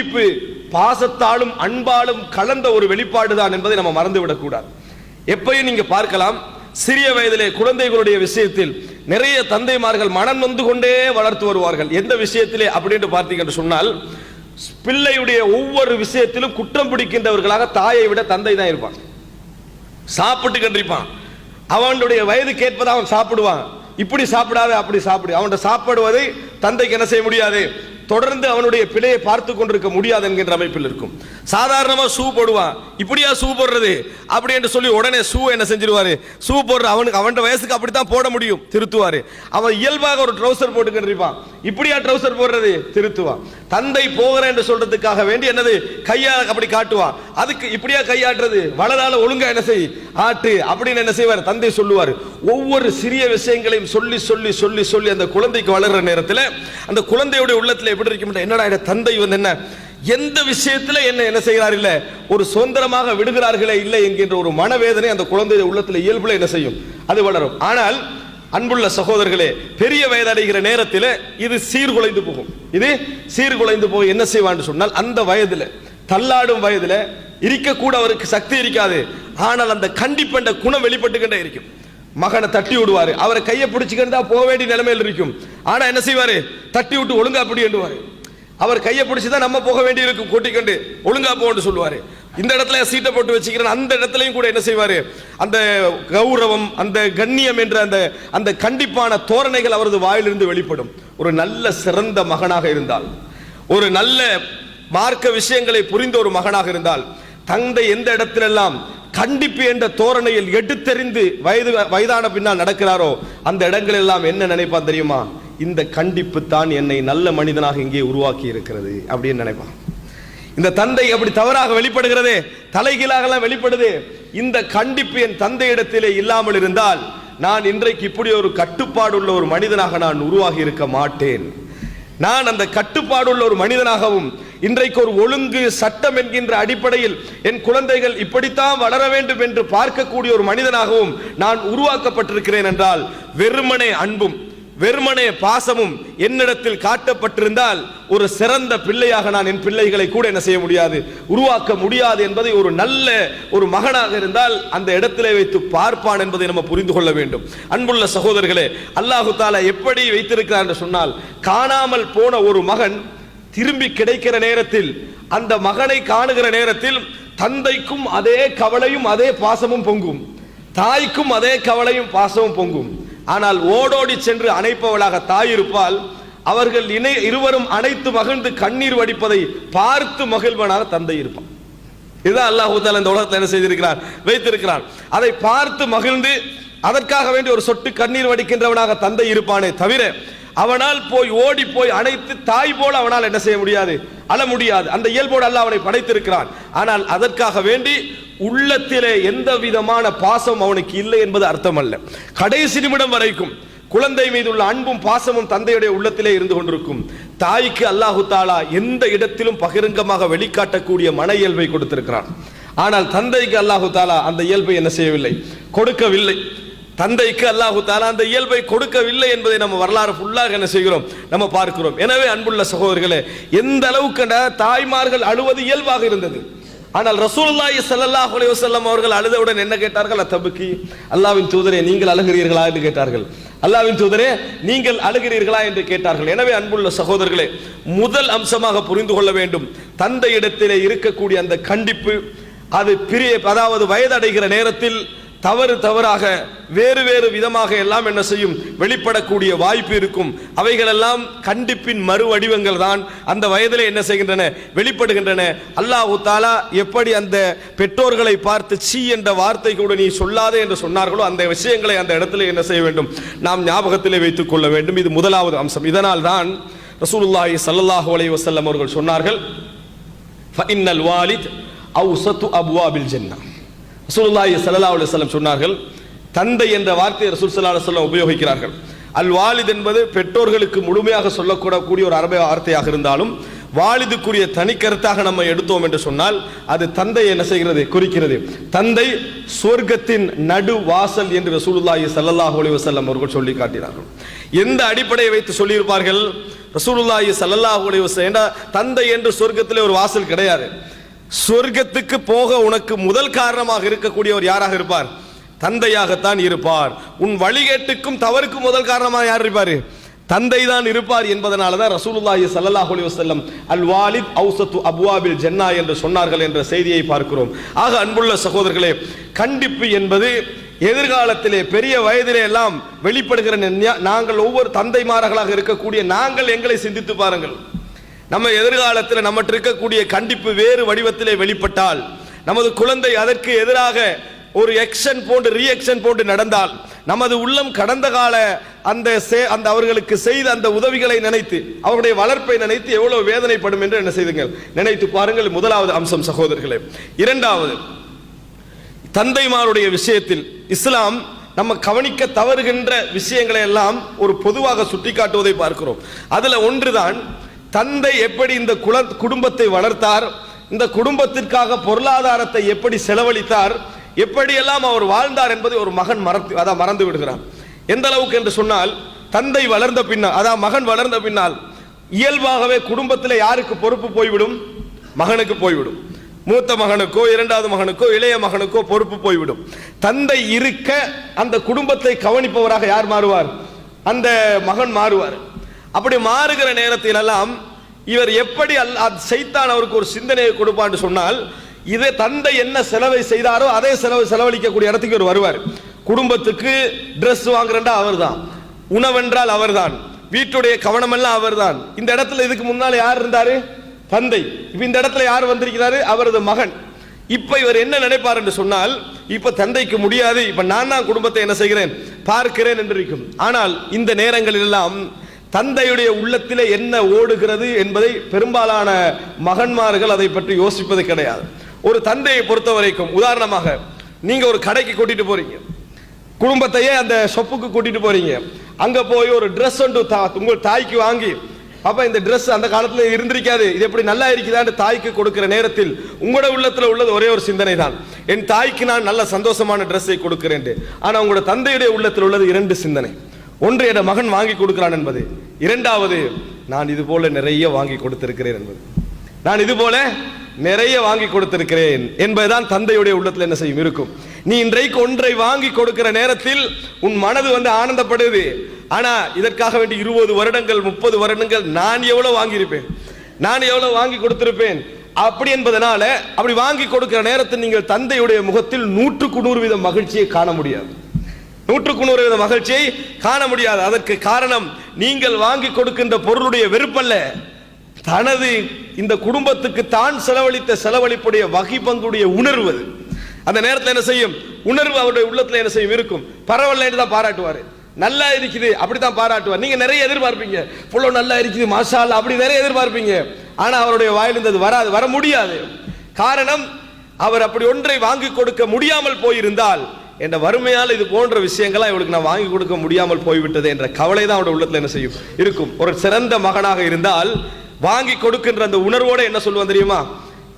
கண்டிப்பு பாசத்தாலும் அன்பாலும் கலந்த ஒரு வெளிப்பாடுதான் என்பதை நம்ம மறந்துவிடக் கூடாது. எப்பயும் நீங்க பார்க்கலாம், சிறிய வயதிலே குழந்தைகளுடைய விஷயத்தில் நிறைய தந்தைமார்கள் மனம் நொந்து கொண்டே வளர்த்து வருவார்கள். எந்த விஷயத்திலே அப்படின்னு பார்த்தீங்கன்னு சொன்னால், பிள்ளையுடைய ஒவ்வொரு விஷயத்திலும் குற்றம் பிடிக்கின்றவர்களாக தாயை விட தந்தை தான் இருப்பான். சாப்பிட்டு கண்டிப்பான், அவனுடைய வயது கேட்பதை அவன் சாப்பிடுவான். இப்படி சாப்பிடாத அப்படி சாப்பிடு, அவன் சாப்பிடுவதை தந்தைக்கு என்ன செய்ய முடியாது, தொடர்ந்து அவனுடைய பிழையை பார்த்து கொண்டிருக்க முடியாது என்கின்ற அமைப்பில் இருக்கும். சாதாரணமா ஷூ போடுவான், இப்படியா ஷூ போடுறது அப்படி என்று சொல்லி உடனே ஷூ என்ன செஞ்சிருவாரு, ஷூ போடுற அவனுக்கு அவன் வயசுக்கு அப்படித்தான் போட முடியும், திருத்துவாரு. அவன் இயல்பாக ஒரு ட்ரௌசர் போட்டுக்கிட்டு இப்படியா ட்ரௌசர் போடுறது, திருத்துவான். தந்தை போகிறேன் என்று சொல்றதுக்காக வேண்டி என்னது கையால் அப்படி காட்டுவான், அதுக்கு இப்படியா கையாட்டுறது, வலதால ஒழுங்கா என்ன செய் ஆட்டு அப்படின்னு என்ன செய்வார் தந்தை சொல்லுவார். ஒவ்வொரு சிறிய விஷயங்களையும் சொல்லி சொல்லி சொல்லி சொல்லி அந்த குழந்தைக்கு வளர்ற நேரத்தில் அந்த குழந்தையுடைய உள்ளத்தில் எப்படி இருக்கும், என்னடா தந்தை வந்து என்ன எந்த விஷயத்துல என்ன செய்கிறார் இல்ல, ஒரு சுதந்திரமாக விடுகிறார்களே இல்லை என்கின்ற ஒரு மனவேதனை அந்த குழந்தைய உள்ளத்தில் இயல்புல என்ன செய்யும், அது வளரும். ஆனால் அன்புள்ள சகோதரர்களே, பெரிய வயதடைகிற நேரத்தில் இது சீர்குலைந்து போகும். இது சீர்குலைந்து போய் என்ன செய்வான்னு சொன்னால், அந்த வயதுல தள்ளாடும் வயதுல இருக்கக்கூட அவருக்கு சக்தி இருக்காது. ஆனால் அந்த கண்டிப்பென்ற குணம் வெளிப்பட்டுக்கிட்டே இருக்கும். மகனை தட்டி விடுவாரு, அவரை கையை பிடிச்சுக்கிட்டா போக வேண்டிய நிலைமையில் இருக்கும். ஆனா என்ன செய்வாரு, தட்டி விட்டு ஒழுங்கா அப்படி எண்ணுவாரு. அவர் கையை பிடிச்சுதான் நம்ம போக வேண்டி இருக்கும், கூட்டிக்கொண்டு ஒழுங்கா போன்னு சொல்லுவாரு. இந்த இடத்துல சீட்டை போட்டு வச்சுக்கிறேன், அந்த இடத்துலையும் கூட என்ன செய்வாரு, அந்த கௌரவம் அந்த கண்ணியம் என்ற அந்த கண்டிப்பான தோரணைகள் அவரது வாயிலிருந்து வெளிப்படும். ஒரு நல்ல சிறந்த மகனாக இருந்தால், ஒரு நல்ல மார்க்க விஷயங்களை புரிந்த ஒரு மகனாக இருந்தால், தந்தை எந்த இடத்திலெல்லாம் கண்டிப்பு என்ற தோரணையில் எடுத்தெறிந்து வயதான பின்னால் நடக்கிறாரோ அந்த இடங்கள் எல்லாம் என்ன நினைப்பான் தெரியுமா, இந்த கண்டிப்பு தான் என்னை நல்ல மனிதனாக இங்கே உருவாக்கி இருக்கிறது அப்படின்னு நினைப்பான். இந்த தந்தை அப்படி தவறாக வெளிப்படுகிறதே, தலைகீழாக வெளிப்படுது. இந்த கண்டிப்பு என் தந்தையிடத்திலே இல்லாமல் இருந்தால் நான் இன்றைக்கு இப்படி ஒரு கட்டுப்பாடு உள்ள ஒரு மனிதனாக நான் உருவாகி இருக்க மாட்டேன். நான் அந்த கட்டுப்பாடு உள்ள ஒரு மனிதனாகவும் இன்றைக்கு ஒரு ஒழுங்கு சட்டம் என்கின்ற அடிப்படையில் என் குழந்தைகள் இப்படித்தான் வளர வேண்டும் என்று பார்க்கக்கூடிய ஒரு மனிதனாகவும் நான் உருவாக்கப்பட்டிருக்கிறேன் என்றால், வெறுமனே அன்பும் வெறுமனே பாசமும் என்னிடத்தில் காட்டப்பட்டிருந்தால் ஒரு சிறந்த பிள்ளையாக நான் என் பிள்ளைகளை கூட என்ன செய்ய முடியாது, உருவாக்க முடியாது என்பதை ஒரு நல்ல ஒரு மகனாக இருந்தால் அந்த இடத்திலே வைத்து பார்ப்பான் என்பதை நம்ம புரிந்து கொள்ள வேண்டும். அன்புள்ள சகோதரர்களே, அல்லாஹு தாலா எப்படி வைத்திருக்கிறார் என்று சொன்னால், காணாமல் போன ஒரு மகன் திரும்பி கிடைக்கிற நேரத்தில், அந்த மகனை காணுகிற நேரத்தில் தந்தைக்கும் அதே கவலையும் அதே பாசமும் பொங்கும், தாய்க்கும் அதே கவலையும் பாசமும் பொங்கும். ஆனால் ஓடோடி சென்று அணைப்பவளாக தாய் இருப்பால், அவர்கள் இருவரும் அனைத்து மகிழ்ந்து கண்ணீர் வடிப்பதை பார்த்து மகிழ்வனாக தந்தை இருப்பான். இதுதான் அல்லாஹ் தஆலா இந்த உலகத்தில் என்ன செய்திருக்கிறார், வைத்திருக்கிறார். அதை பார்த்து மகிழ்ந்து அதற்காக வேண்டி ஒரு சொட்டு கண்ணீர் வடிக்கின்றவனாக தந்தை இருப்பானே தவிர, அவனால் போய் ஓடி போய் அனைத்து தாய் போல அவனால் என்ன செய்ய முடியாது, அழ முடியாது. அந்த இயல்போடு அல்லாஹ் அவனை படைத்திருக்கிறான். ஆனால் அதற்காக வேண்டி உள்ளத்திலே எந்த விதமான பாசம் அவனுக்கு இல்லை என்பது அர்த்தம் அல்ல. கடைசி நிமிடம் வரைக்கும் குழந்தை மீது உள்ள அன்பும் பாசமும் தந்தையுடைய உள்ளத்திலே இருந்து கொண்டிருக்கும். தாய்க்கு அல்லாஹு தாலா எந்த இடத்திலும் பகிரங்கமாக வெளிக்காட்டக்கூடிய மன இயல்பை கொடுத்திருக்கிறான். ஆனால் தந்தைக்கு அல்லாஹு தாலா அந்த இயல்பை என்ன செய்யவில்லை, கொடுக்கவில்லை. தந்தைக்கு அல்லாஹு தாலா அந்த இயல்பை கொடுக்கவில்லை என்பதை நம்ம வரலாறு ஃபுல்லாக என்ன செய்கிறோம், நம்ம பார்க்கிறோம். எனவே அன்புள்ள சகோதரர்களே, எந்த அளவுக்கு தாய்மார்கள் அழுவது இயல்பாக இருந்தது. ஆனால் ரசூலுல்லாஹி ஸல்லல்லாஹு அலைஹி வஸல்லம் அவர்கள் அழுதவுடன் என்ன கேட்டார்கள், தபுக்கி, அல்லாஹ்வின் தூதரே நீங்கள் அழுகிறீர்களா என்று கேட்டார்கள். அல்லாஹ்வின் தூதரே நீங்கள் அழுகிறீர்களா என்று கேட்டார்கள். எனவே அன்புள்ள சகோதரர்களே, முதல் அம்சமாக புரிந்து கொள்ள வேண்டும், தந்தை இடத்திலே இருக்கக்கூடிய அந்த கண்டிப்பு, அது அதாவது வயதடைகிற நேரத்தில் தவறாக வேறு வேறு விதமாக எல்லாம் என்ன செய்யும், வெளிப்படக்கூடிய வாய்ப்பு இருக்கும். அவைகளெல்லாம் கண்டிப்பின் மறு வடிவங்கள் தான் அந்த வயதிலே என்ன செய்கின்றன, வெளிப்படுகின்றன. அல்லாஹ் தஆலா எப்படி அந்த பெற்றோர்களை பார்த்து சீ என்ற வார்த்தை கூட நீ சொல்லாதே என்று சொன்னார்களோ, அந்த விஷயங்களை அந்த இடத்துல என்ன செய்ய வேண்டும், நாம் ஞாபகத்திலே வைத்துக் கொள்ள வேண்டும். இது முதலாவது அம்சம். இதனால் தான் ரசூலுல்லாஹி ஸல்லல்லாஹு அலைஹி வஸல்லம் அவர்கள் சொன்னார்கள், ஃபஇன்னல் வாலித் அவ்ஸது அப்வாபில் ஜன்னah. ரசூலுல்லாஹி ஸல்லல்லாஹு அலைஹி வஸல்லம் சொன்னார்கள், தந்தை என்ற வார்த்தையை ரசூல் ஸல்லல்லாஹு அலைஹி வஸல்லம் உபயோகிக்கிறார்கள். அல் வாலித் என்பது பெற்றோர்களுக்கு முழுமையாக சொல்லக்கூடக்கூடிய ஒரு அரபி வார்த்தையாக இருந்தாலும், வாலிதுக்குரிய தனிக்கருத்தாக நம்ம எடுத்தோம் என்று சொன்னால் அது தந்தை என்ன செய்கிறது, குறிக்கிறது. தந்தை சொர்க்கத்தின் நடு வாசல் என்று ரசூலுல்லாஹி ஸல்லல்லாஹு அலைஹி வஸல்லம் அவர்கள் சொல்லி காட்டினார்கள். எந்த அடிப்படையை வைத்து சொல்லியிருப்பார்கள், ரசூலுல்லாஹி ஸல்லல்லாஹு அலைஹி வஸல்லம் தந்தை என்று சொர்க்கத்திலே ஒரு வாசல் கிடையாது. சொர்க்கத்துக்கு போக உனக்கு முதல் காரணமாக இருக்கக்கூடியவர் யாராக இருப்பார்? தந்தையாகத்தான் இருப்பார். உன் வழிகேட்டுக்கும் தவறுக்கும் முதல் காரணமாக யார் இருப்பார்? தந்தை தான் இருப்பார் என்பதனால தான் ரசூலுல்லாஹி ஸல்லல்லாஹு அலைஹி வஸல்லம் அல் வாலித் அவ்ஸத்து அப்வாபில் ஜன்னா என்று சொன்னார்கள் என்ற செய்தியை பார்க்கிறோம். ஆக அன்புள்ள சகோதரர்களே, கண்டிப்பு என்பது எதிர்காலத்திலே பெரிய வயதிலே எல்லாம் வெளிப்படுகிற நாங்கள் ஒவ்வொரு தந்தைமார்களாக இருக்கக்கூடிய நாங்கள் எங்களை சிந்தித்து பாருங்கள். நம்ம எதிர்காலத்தில் நம்மகிட்ட இருக்கக்கூடிய கண்டிப்பு வேறு வடிவத்திலே வெளிப்பட்டால், நமது குழந்தை அதற்கு எதிராக ஒரு எக்ஷன் போன்று ரியாக்ஷன் போன்று நடந்தால், நமது உள்ளம் கடந்த கால அந்த அவர்களுக்கு செய்த அந்த உதவிகளை நினைத்து அவருடைய வளர்ப்பை நினைத்து எவ்வளவு வேதனைப்படும் என்று என்ன செய்துங்கள் நினைத்து பாருங்கள். முதலாவது அம்சம் சகோதரர்களே. இரண்டாவது, தந்தைமாருடைய விஷயத்தில் இஸ்லாம் நம்ம கவனிக்க தவறுகின்ற விஷயங்களை எல்லாம் ஒரு பொதுவாக சுட்டிக்காட்டுவதை பார்க்கிறோம். அதுல ஒன்றுதான் தந்தை எப்படி இந்த குடும்பத்தை வளர்த்தார், இந்த குடும்பத்திற்காக பொருளாதாரத்தை எப்படி செலவழித்தார், எப்படியெல்லாம் அவர் வாழ்ந்தார் என்பதை ஒரு மகன் மறந்து விடுகிறார். எந்த அளவுக்கு என்று சொன்னால், தந்தை வளர்ந்த பின்னால், அதாவது மகன் வளர்ந்த பின்னால் இயல்பாகவே குடும்பத்தில் யாருக்கு பொறுப்பு போய்விடும்? மகனுக்கு போய்விடும். மூத்த மகனுக்கோ இரண்டாவது மகனுக்கோ இளைய மகனுக்கோ பொறுப்பு போய்விடும். தந்தை இருக்க அந்த குடும்பத்தை கவனிப்பவராக யார் மாறுவார்? அந்த மகன் மாறுவார். அப்படி மாறுகிற நேரத்தில் எல்லாம் இவர் எப்படி சைத்தான் அவருக்கு ஒரு சிந்தனையை கொடுப்பான்னு சொன்னால், இதே தந்தை என்ன செலவை செய்தாரோ அதே செலவழிக்கக்கூடிய இடத்துக்கு ஒரு வருவார். குடும்பத்துக்கு ட்ரெஸ் வாங்குறா அவர்தான், உணவென்றால் அவர்தான், வீட்டுடைய கவனமெல்லாம் அவர்தான். இந்த இடத்துல இதுக்கு முன்னால் யார் இருந்தாரு? தந்தை. இப்ப இந்த இடத்துல யார் வந்திருக்கிறாரு? அவரது மகன். இப்ப இவர் என்ன நினைப்பார் என்று சொன்னால், இப்ப தந்தைக்கு முடியாது, இப்ப நான் தான் குடும்பத்தை என்ன செய்கிறேன், பார்க்கிறேன் என்று இருக்கும். ஆனால் இந்த நேரங்களில் எல்லாம் தந்தையுடைய உள்ளத்திலே என்ன ஓடுகிறது என்பதை பெரும்பாலான மகன்மார்கள் அதை பற்றி யோசிப்பது கிடையாது. ஒரு தந்தையை பொறுத்த வரைக்கும், உதாரணமாக நீங்க ஒரு கடைக்கு கூட்டிட்டு போறீங்க, குடும்பத்தையே அந்த ஷாப்புக்கு கூட்டிட்டு போறீங்க. அங்க போய் ஒரு ட்ரெஸ் ஒன்று உங்கள் தாய்க்கு வாங்கி, அப்ப இந்த ட்ரெஸ் அந்த காலத்துல இருந்திருக்காது, இது எப்படி நல்லா இருக்குதான்னு தாய்க்கு கொடுக்கிற நேரத்தில் உங்களோட உள்ளத்துல உள்ளது ஒரே ஒரு சிந்தனை தான், என் தாய்க்கு நான் நல்ல சந்தோஷமான ட்ரெஸ்ஸை கொடுக்கிறேன். ஆனா உங்களோட தந்தையுடைய உள்ளத்தில் உள்ளது இரண்டு சிந்தனை. ஒன்று, என் மகன் வாங்கி கொடுக்கிறான் என்பது. இரண்டாவது, நான் இது போல நிறைய வாங்கி கொடுத்திருக்கிறேன் என்பது. நான் இது போல நிறைய வாங்கி கொடுத்திருக்கிறேன் என்பதுதான் தந்தையுடைய உள்ளத்தில் என்ன செய்யும் இருக்கும். நீ இன்றைக்கு ஒன்றை வாங்கி கொடுக்கிற நேரத்தில் உன் மனது ஆனந்தப்படுது. ஆனா இதற்காக வேண்டி 20 வருடங்கள் 30 வருடங்கள் நான் எவ்வளவு வாங்கியிருப்பேன், நான் எவ்வளவு வாங்கி கொடுத்திருப்பேன் அப்படி என்பதனால அப்படி வாங்கி கொடுக்கிற நேரத்தில் நீங்கள் தந்தையுடைய முகத்தில் 100% மகிழ்ச்சியை காண முடியாது. 100% மகிழ்ச்சியை காண முடியாது. அதற்கு காரணம், நீங்கள் வாங்கி கொடுக்கின்ற பொருளுடைய வெறுப்பல்ல, தனது இந்த குடும்பத்துக்கு தான் செலவழித்த செலவழிப்புடைய வகை பங்குடைய உணர்வு. அந்த நேரத்தில் என்ன செய்யும்? உணர்வு அவருடைய உள்ளத்துல என்ன செய்யும் இருக்கும். பரவாயில்ல என்று தான் பாராட்டுவார், நல்லா இருக்குது அப்படித்தான் பாராட்டுவார். நீங்க நிறைய எதிர்பார்ப்பீங்க, புள்ள நல்லா இருக்குது மாஷா அல்லாஹ் அப்படி நிறைய எதிர்பார்ப்பீங்க. ஆனா அவருடைய வாயிலிருந்து அது வர முடியாது. காரணம், அவர் அப்படி ஒன்றை வாங்கி கொடுக்க முடியாமல் போயிருந்தால், என்ற வறுமையால் இது போன்ற விஷயங்களா இவளுக்கு நான் வாங்கி கொடுக்க முடியாமல் போய்விட்டது என்ற கவலை தான் அவருடைய உள்ளத்துல என்ன செய்யும் இருக்கும். ஒரு சிறந்த மகனாக இருந்தால் வாங்கி கொடுக்கின்ற அந்த உணர்வோட என்ன சொல்லுவான் தெரியுமா,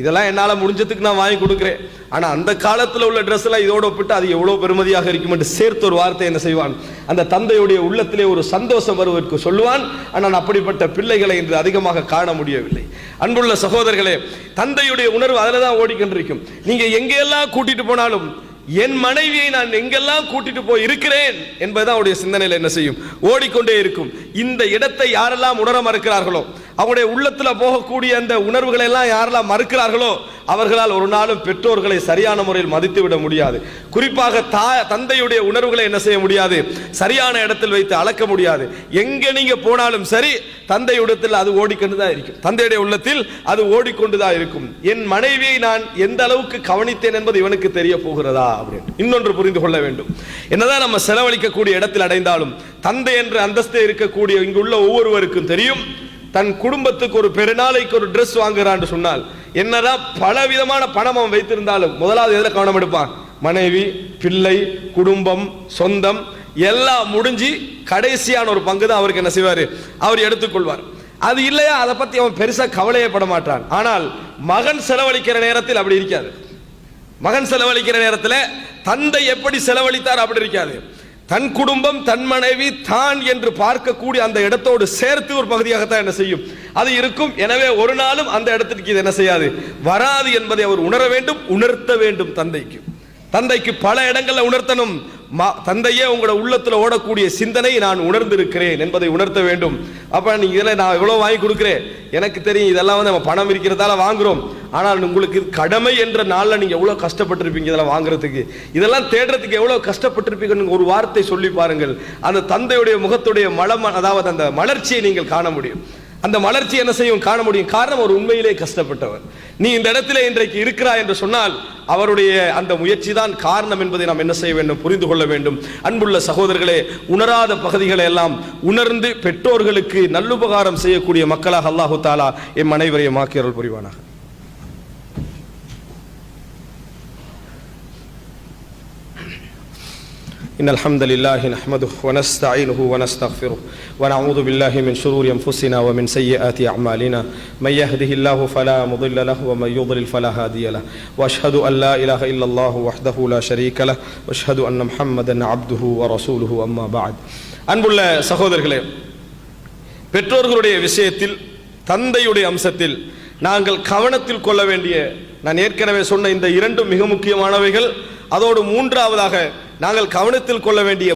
இதெல்லாம் என்னால முடிஞ்சதுக்கு நான் வாங்கி கொடுக்கிறேன், ஆனா அந்த காலத்துல உள்ள ட்ரெஸ் எல்லாம் இதோட ஒப்பிட்டு அது எவ்வளவு பெருமதியாக இருக்கும் என்று சேர்த்து ஒரு வார்த்தை என்ன செய்வான், அந்த தந்தையுடைய உள்ளத்திலே ஒரு சந்தோஷம் வருவதற்கு சொல்லுவான். ஆனால் அப்படிப்பட்ட பிள்ளைகளை இன்று அதிகமாக காண முடியவில்லை. அன்புள்ள சகோதரர்களே, தந்தையுடைய உணர்வு அதில் தான் ஓடிக்கொண்டிருக்கும். நீங்க எங்கெல்லாம் கூட்டிட்டு போனாலும், என் மனைவியை நான் எங்கெல்லாம் கூட்டிட்டு போய் இருக்கிறேன் என்பதுதான் அவருடைய சிந்தனையில் என்ன செய்யும், ஓடிக்கொண்டே இருக்கும். இந்த இடத்தை யாரெல்லாம் உணர மறுக்கிறார்களோ, அவருடைய உள்ளத்துல போகக்கூடிய அந்த உணர்வுகளை எல்லாம் யாரெல்லாம் மறுக்கிறார்களோ, அவர்களால் ஒரு நாளும் பெற்றோர்களை சரியான முறையில் மதித்து விட முடியாது. குறிப்பாக தந்தையுடைய உணர்வுகளை என்ன செய்ய முடியாது, சரியான இடத்தில் வைத்து அளக்க முடியாது. எங்க நீங்க போனாலும் சரி, தந்தையுடத்தில் அது ஓடிக்கொண்டுதான் இருக்கும், தந்தையுடைய உள்ளத்தில் அது ஓடிக்கொண்டுதான் இருக்கும். என் மனைவியை நான் எந்த அளவுக்கு கவனித்தேன் என்பது இவனுக்கு தெரிய போகிறதா அப்படின்னு இன்னொன்று புரிந்து கொள்ள வேண்டும். என்னதான் நம்ம செலவழிக்கக்கூடிய இடத்தில் அடைந்தாலும், தந்தை என்ற அந்தஸ்தே இருக்கக்கூடிய இங்குள்ள ஒவ்வொருவருக்கும் தெரியும், தன் குடும்பத்துக்கு ஒரு பெருநாளைக்கு ஒரு ட்ரெஸ் வாங்குறான்னு சொன்னால், என்னதான் பல விதமான பணம் அவன் வைத்திருந்தாலும் முதலாவது எதில் கவனம் எடுப்பான், மனைவி, பிள்ளை, குடும்பம், சொந்தம் எல்லாம் முடிஞ்சு கடைசியான ஒரு பங்கு தான் அவருக்கு என்ன செய்வார், அவர் எடுத்துக்கொள்வார். அது இல்லையா அதை பத்தி அவன் பெருசா கவலையப்பட மாட்டான். ஆனால் மகன் செலவழிக்கிற நேரத்தில் அப்படி இருக்காது. மகன் செலவழிக்கிற நேரத்தில் தந்தை எப்படி செலவழித்தார் அப்படி இருக்காது. தன் குடும்பம், தன் மனைவி, தான் என்று பார்க்கக்கூடிய அந்த இடத்தோடு சேர்த்து ஒரு பகுதியாகத்தான் என்ன செய்யும், அது இருக்கும். எனவே ஒரு நாளும் அந்த இடத்திற்கு இது என்ன செய்யாது, வராது என்பதை அவர் உணர வேண்டும், உணர்த்த வேண்டும். தந்தைக்கு பல இடங்களில் உணர்த்தணும். தந்தையே உங்களோட உள்ளத்துல ஓடக்கூடிய சிந்தனை நான் உணர்ந்திருக்கிறேன் என்பதை உணர்த்த வேண்டும். அப்ப நீங்க இதெல்லாம் நான் எவ்வளவு வாங்கி கொடுக்கிறேன், எனக்கு தெரியும், இதெல்லாம் நம்ம பணம் இருக்கிறதால வாங்குறோம். ஆனால் உங்களுக்கு கடமை என்ற நாள்ல நீங்க எவ்வளவு கஷ்டப்பட்டிருப்பீங்க இதெல்லாம் வாங்குறதுக்கு, இதெல்லாம் தேடுறதுக்கு எவ்வளவு கஷ்டப்பட்டிருப்பீங்கன்னு ஒரு வார்த்தை சொல்லி பாருங்கள். அந்த தந்தையுடைய முகத்துடைய மலம், அதாவது அந்த மலர்ச்சியை நீங்கள் காண முடியும். அந்த மலர்ச்சி என்ன செய்யும், காண முடியும். காரணம், ஒரு உண்மையிலே கஷ்டப்பட்டவர். நீ இந்த இடத்திலே இன்றைக்கு இருக்கிறாய் என்று சொன்னால் அவருடைய அந்த முயற்சி தான் காரணம் என்பதை நாம் என்ன செய்ய வேண்டும், புரிந்து கொள்ள வேண்டும். அன்புள்ள சகோதரர்களே, உணராத பகுதிகளை எல்லாம் உணர்ந்து பெற்றோர்களுக்கு நல்லுபகாரம் செய்யக்கூடிய மக்களாக அல்லாஹு தாலா எம் அனைவரையும் ஆக்கி அருள் புரிவானாக. إن الحمد لله نحمده ونستعينه ونستغفره ونعوذ بالله من شرور أنفسنا ومن سيئات أعمالنا من يهده الله فلا مضل له ومن يضلل فلا هادي له وأشهد أن لا إله إلا الله وحده لا شريك له وأشهد أن محمدا عبده ورسوله أما بعد. அன்புள்ள சகோதரர்களே, பெற்றோர்களுடைய விஷயத்தில், தந்தையுடைய அம்சத்தில் நாங்கள் கவனத்தில் கொள்ள வேண்டிய, நான் ஏற்கனவே சொன்ன இந்த இரண்டும் மிக முக்கியமானவைகள். அதோடு மூன்றாவதாக நாங்கள் கவனத்தில் கொள்ள வேண்டிய